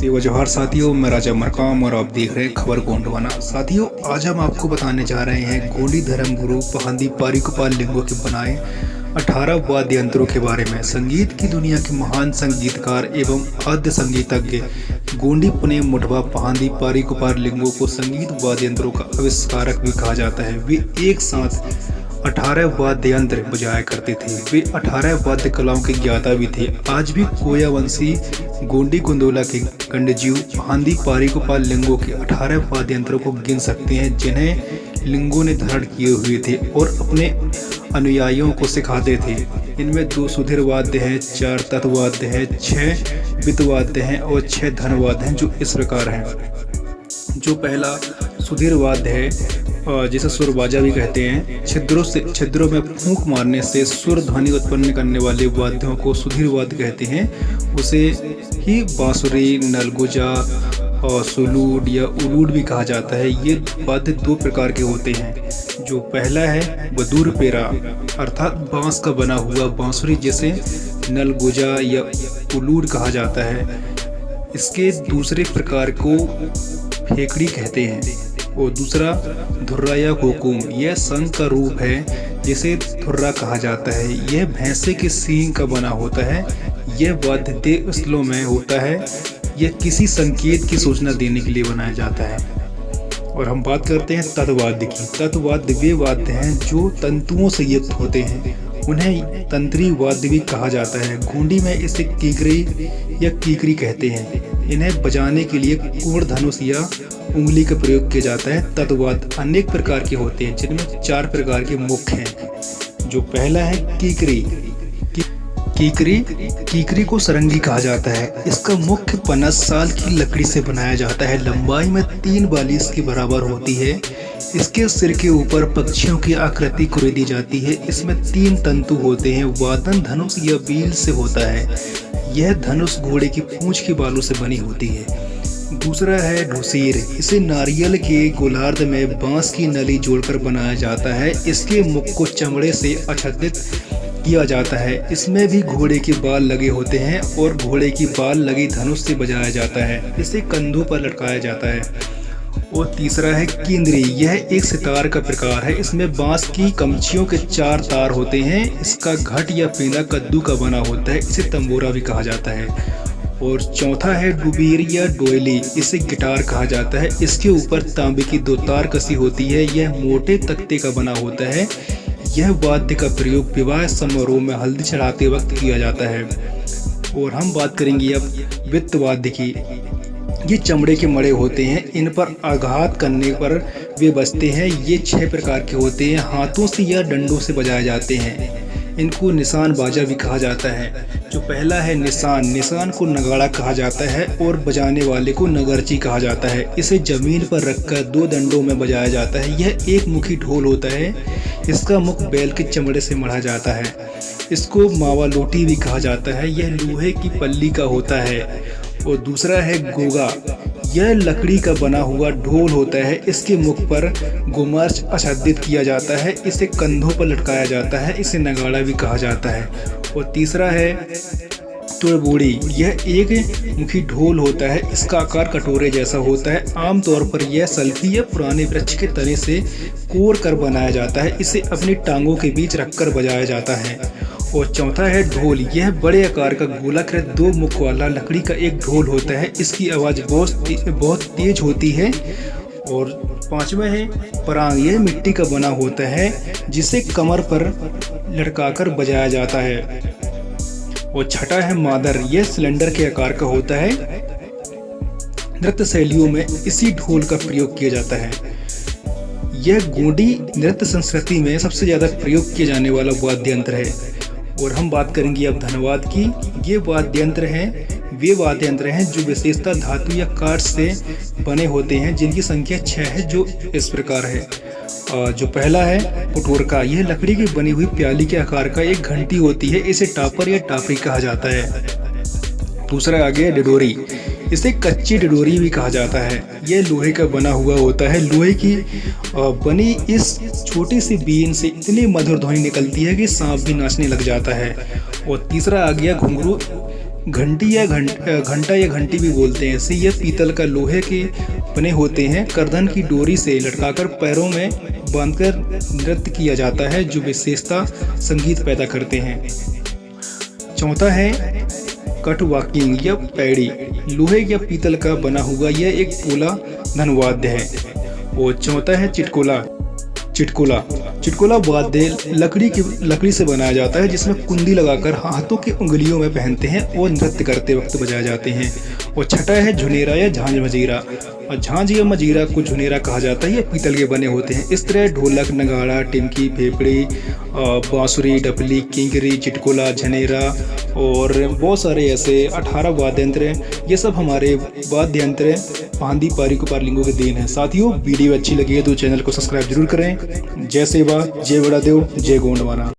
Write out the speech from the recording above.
देवा जोहार साथियों, मैं राजा मरकाम और आप देख रहे हैं खबर गोंडवाना। साथियों, आज हम आपको बताने जा रहे हैं गोंडी धर्मगुरु पहंदी पारीगोपाल लिंगो के बनाए 18 वाद्य यंत्रों के बारे में। संगीत की दुनिया के महान संगीतकार एवं आद्य संगीतज्ञ गोंडी पुणे मुढवा पहंदी पारीगोपाल लिंगो को संगीत वाद्य यंत्रों का आविष्कारक भी कहा जाता है। वे एक साथ 18 वाद्य यंत्र बजाया करते थे। वे 18 वाद्य कलाओं के ज्ञाता भी थे। आज भी कोयावंशी गोंडी गोंदोला के गंडजीव पहंदी पारीगोपाल लिंगो के 18 वाद्य यंत्रों को गिन सकते हैं, जिन्हें लिंगो ने धारण किए हुए थे और अपने अनुयायियों को सिखाते थे। इनमें 2 सुधीर वाद्य हैं, 4 तत्वाद्य हैं, 6 वितवाद्य हैं और 6 धनवाद्य हैं, जो इस प्रकार हैं। जो पहला सुधीर वाद्य है, जिसे सुरबाजा भी कहते हैं, छिद्रों में फूंक मारने से सुर ध्वनि उत्पन्न करने वाले वाद्यों को सुधीर वाद्य कहते हैं। उसे ही बांसुरी, नलगुजा और सुलूड या उलूड भी कहा जाता है। ये वाद्य 2 प्रकार के होते हैं। जो पहला है बदूर पेरा, अर्थात बांस का बना हुआ बांसुरी, जिसे नलगुजा या उलूड कहा जाता है। इसके दूसरे प्रकार को फेकड़ी कहते हैं। और दूसरा धुर्रा या कोकुम, यह शंख का रूप है जिसे धुर्रा कहा जाता है। यह भैंसे के सींग का बना होता है। यह वाद्य देव स्थलों में होता है। यह किसी संकेत की सूचना देने के लिए बनाया जाता है। और हम बात करते हैं तत्वाद्य की। तत्वाद्य वे वाद्य हैं जो तंतुओं से युक्त होते हैं। उन्हें तंत्री वाद्य भी कहा जाता है। गोंडी में इसे कीकरी या कीकरी कहते हैं। इन्हें बजाने के लिए कोण, धनुष या उंगली का प्रयोग किया जाता है। तत्वाद्य अनेक प्रकार के होते हैं, जिनमें 4 प्रकार के मुख्य हैं। जो पहला है कीकरी। कीकरी को सरंगी कहा जाता है। इसका मुख्य पना साल की लकड़ी से बनाया जाता है। लंबाई में 3 बालिश के बराबर होती है। इसके सिर के ऊपर पक्षियों की आकृति कुरेदी जाती है। इसमें 3 तंतु होते हैं। वादन धनुष या बील से होता है। यह धनुष घोड़े की पूंछ के बालों से बनी होती है। दूसरा है ढुसीर। इसे नारियल के गोलार्ध में बांस की नली जोड़कर बनाया जाता है। इसके मुख को चमड़े से आच्छादित किया जाता है। इसमें भी घोड़े के बाल लगे होते हैं और घोड़े की बाल लगी धनुष से बजाया जाता है। इसे कंधों पर लटकाया जाता है। और तीसरा है केंद्री। यह एक सितार का प्रकार है। इसमें बांस की कमचियों के 4 तार होते हैं। इसका घट या पेला कद्दू का बना होता है। इसे तंबोरा भी कहा जाता है। और चौथा है डुबीर या डोयली। इसे गिटार कहा जाता है। इसके ऊपर तांबे की 2 तार कसी होती है। यह मोटे तख्ते का बना होता है। यह वाद्य का प्रयोग विवाह समारोह में हल्दी चढ़ाते वक्त किया जाता है। और हम बात करेंगे अब वित्त वाद्य की। ये चमड़े के मड़े होते हैं। इन पर आघात करने पर वे बजते हैं। ये 6 प्रकार के होते हैं। हाथों से या डंडों से बजाए जाते हैं। इनको निशान बाजा भी कहा जाता है। जो पहला है निशान को नगाड़ा कहा जाता है और बजाने वाले को नगरची कहा जाता है। इसे जमीन पर रखकर 2 डंडों में बजाया जाता है। यह एक मुखी ढोल होता है। इसका मुख बैल के चमड़े से मढ़ा जाता है। इसको मावा लोटी भी कहा जाता है। यह लोहे की पल्ली का होता है। और दूसरा है गोगा। यह लकड़ी का बना हुआ ढोल होता है। इसके मुख पर गोमर्च आच्छादित किया जाता है। इसे कंधों पर लटकाया जाता है। इसे नगाड़ा भी कहा जाता है। और तीसरा है तुड़बोड़ी। यह एक मुखी ढोल होता है। इसका आकार कटोरे जैसा होता है। आमतौर पर यह सल्फी या पुराने वृक्ष के तने से कोर कर बनाया जाता है। इसे अपनी टांगों के बीच रखकर बजाया जाता है। और चौथा है ढोल। यह बड़े आकार का गोलाकृत 2 मुख वाला लकड़ी का एक ढोल होता है। इसकी आवाज़ बहुत तेज होती है। और 5वां है परांग। यह मिट्टी का बना होता है, जिसे कमर पर लटकाकर बजाया जाता है। और छठा है मादर। यह सिलेंडर के आकार का होता है। नृत्य शैलियों में इसी ढोल का प्रयोग किया जाता है। यह गोंडी नृत्य संस्कृति में सबसे ज़्यादा प्रयोग किया जाने वाला वाद्य यंत्र है। और हम बात करेंगे अब धनवाद की। ये वाद्य यंत्र हैं जो विशेषतः धातु या काठ से बने होते हैं, जिनकी संख्या 6 है, जो इस प्रकार है। जो पहला है पटोरका। यह लकड़ी की बनी हुई प्याली के आकार का एक घंटी होती है। इसे टापर या टापरी कहा जाता है। दूसरा आ गया डिडोरी। इसे कच्ची डिडोरी भी कहा जाता है। यह लोहे का बना हुआ होता है। लोहे की बनी इस छोटी सी बीन से इतनी मधुर ध्वनि निकलती है कि सांप भी नाचने लग जाता है। और तीसरा आ गया घुंघरू। घंटी या घंटा या घंटी भी बोलते हैं इसे। यह पीतल का लोहे के बने होते हैं। गर्दन की डोरी से लटकाकर पैरों में बांधकर नृत्य किया जाता है, जो विशेषता संगीत पैदा करते हैं। चौथा है कट वॉकिंग या पैड़ी। लोहे या पीतल का बना हुआ यह एक पोला धनवाद्य है। और चौथा है चिटकोला। चिटकोला वाद्य लकड़ी से बनाया जाता है, जिसमें कुंडी लगाकर हाथों की उंगलियों में पहनते हैं और नृत्य करते वक्त बजाए जाते हैं। और छठा है झुनेरा या झांझ मजीरा। और झांझ या मजीरा को झुनेरा कहा जाता है। ये पीतल के बने होते हैं। इस तरह ढोलक, नगाड़ा, टिमकी, फेफड़ी, बांसुरी, डफली, किंकरी, चिटकोला, झनेरा और बहुत सारे ऐसे 18 वाद्य यंत्र हैं। ये सब हमारे वाद्य यंत्र फांदी पारिलिंगों के देन है। साथियों, वीडियो अच्छी लगी है तो चैनल को सब्सक्राइब जरूर करें। जय सेवा, जय बड़ा देव, जय गोंडवाना।